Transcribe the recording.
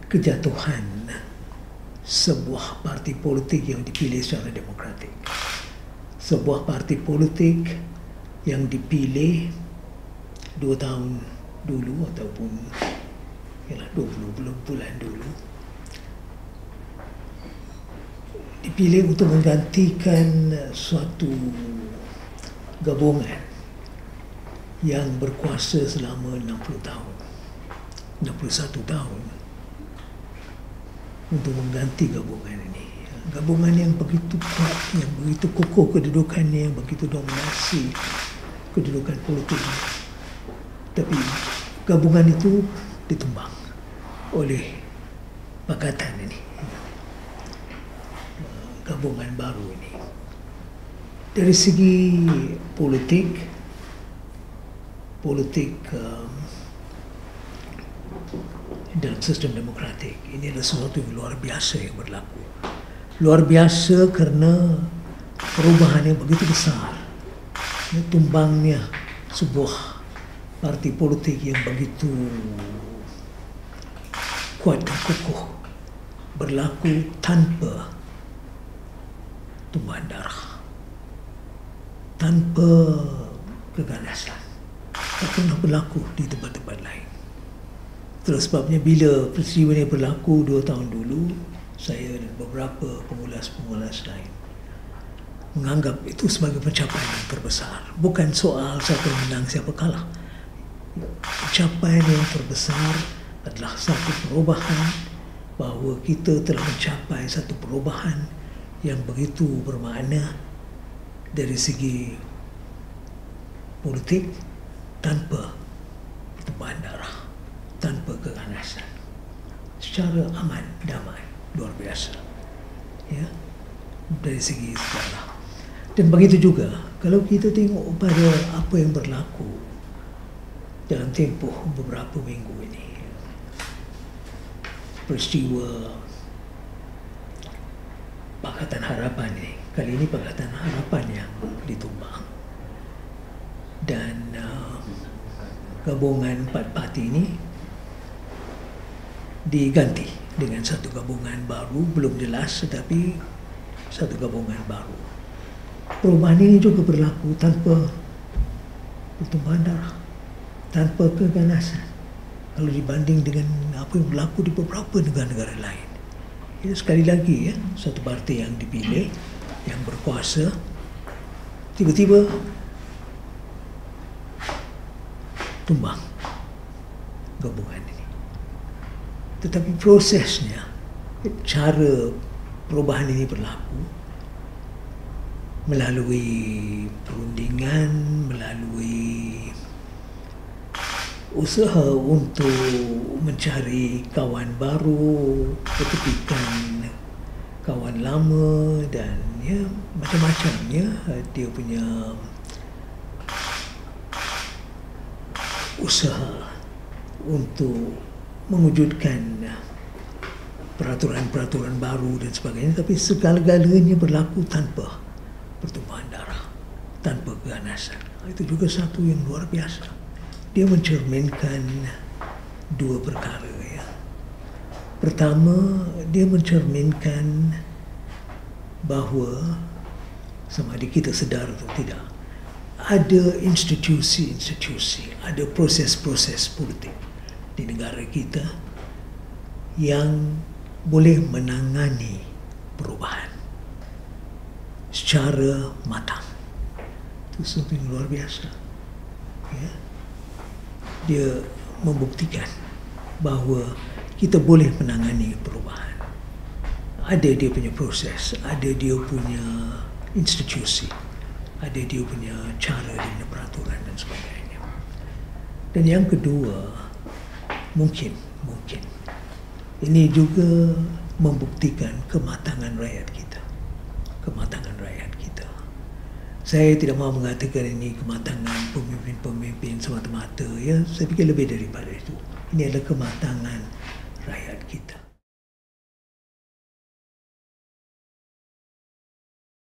kejatuhan sebuah parti politik yang dipilih secara demokratik. Sebuah parti politik yang dipilih 2 tahun dulu ataupun 20 bulan dulu, dipilih untuk menggantikan suatu gabungan yang berkuasa selama 61 tahun untuk mengganti gabungan ini. Gabungan yang begitu kuat, yang begitu kokoh kedudukannya, yang begitu dominasi kedudukan politiknya. Tapi gabungan itu ditumbang oleh Pakatan ini, gabungan baru ini. Dari segi politik dalam sistem demokratik ini adalah sesuatu yang luar biasa yang berlaku. Luar biasa kerana perubahan yang begitu besar, tumbangnya sebuah parti politik yang begitu kuat dan kokoh berlaku tanpa tumpahan darah, tanpa keganasan. Tak pernah berlaku di tempat-tempat lain. Itulah sebabnya bila peristiwa ini berlaku 2 tahun dulu, saya dan beberapa pengulas-pengulas lain menganggap itu sebagai pencapaian yang terbesar. Bukan soal siapa menang, siapa kalah. Pencapaian yang terbesar adalah satu perubahan, bahawa kita telah mencapai satu perubahan yang begitu bermakna dari segi politik tanpa pertumpahan darah, tanpa keganasan, secara aman, damai, luar biasa, ya, dari segi sejarah. Dan begitu juga kalau kita tengok pada apa yang berlaku dalam tempoh beberapa minggu ini, peristiwa Pakatan Harapan ini, kali ini Pakatan Harapan yang ditumbang, dan gabungan 4 parti ini diganti dengan satu gabungan baru, belum jelas, tetapi satu gabungan baru. Perubahan ini juga berlaku tanpa pertumpahan darah, tanpa keganasan, kalau dibanding dengan apa yang berlaku di beberapa negara-negara lain. Ya, sekali lagi, ya, satu parti yang dipilih, yang berkuasa, tiba-tiba tumbang gabungan ini. Tetapi prosesnya, cara perubahan ini berlaku melalui perundingan, melalui usaha untuk mencari kawan baru, ketepikan kawan lama, dan ya macam-macamnya dia punya usaha untuk mewujudkan peraturan-peraturan baru dan sebagainya. Tapi segala-galanya berlaku tanpa pertumpahan darah, tanpa keganasan. Itu juga satu yang luar biasa. Dia mencerminkan 2 perkara, ya. Pertama, dia mencerminkan bahawa sama ada kita sedar atau tidak, ada institusi-institusi, ada proses-proses politik di negara kita yang boleh menangani perubahan secara matang. Itu sesuatu yang luar biasa, ya. Dia membuktikan bahawa kita boleh menangani perubahan. Ada dia punya proses, ada dia punya institusi, ada dia punya cara dan peraturan dan sebagainya. Dan yang kedua, mungkin ini juga membuktikan kematangan rakyat kita. Kematangan rakyat kita. Saya tidak mahu mengatakan ini kematangan pemimpin-pemimpin semata-mata, ya. Saya fikir lebih daripada itu. Ini adalah kematangan rakyat kita.